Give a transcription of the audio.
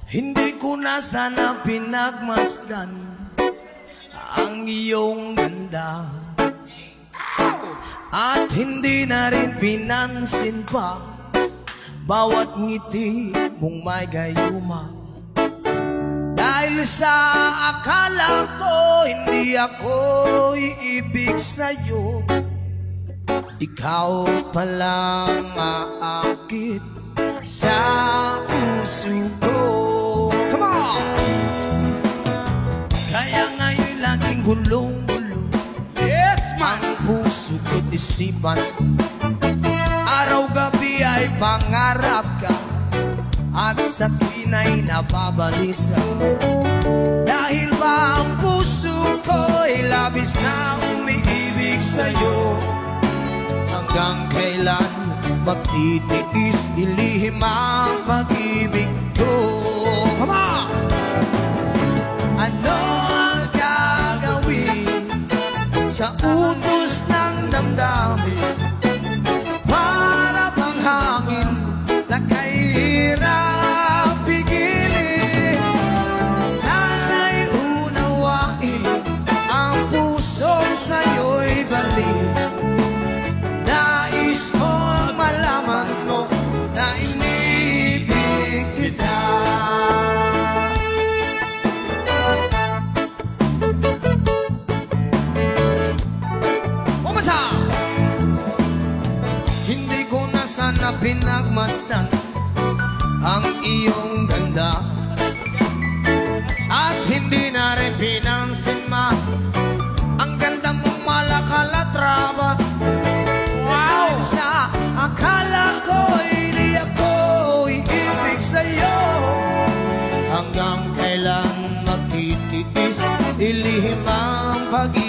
Hindi ko na sana pinagmasdan ang iyong ganda, at hindi na rin pinansin pa bawat ngiti mong may gayuma. Dahil sa akala ko hindi ako iibig sa'yo, ikaw palang aakit sa puso ko. Come on! Kaya ngayon laging gulong-gulong, yes, man, ang puso ko't isipan. Araw-gabi ay pangarap ka, at sa tuwin ay nababalisa. Dahil ba ang puso ko'y labis na umiibig sa'yo, hanggang kailan magtitiis ilihim ang pag-ibig ko? Come on! Ano ang gagawin sa utos ng damdamin? Para bang hangin na kahirap pigilin. Sana'y unawain ang pusong sa'yo'y balik. Nais kong malaman mo na inibig kita. Umasa! Hindi ko na sana pinagmasdan ang iyong ganda, at hindi na rin pinansin ma ang ganda mong malakalatraba. Wow! Sa akala ko hindi ako iibig sa'yo, hanggang kailan magtitiis ilihim ang pag-ibig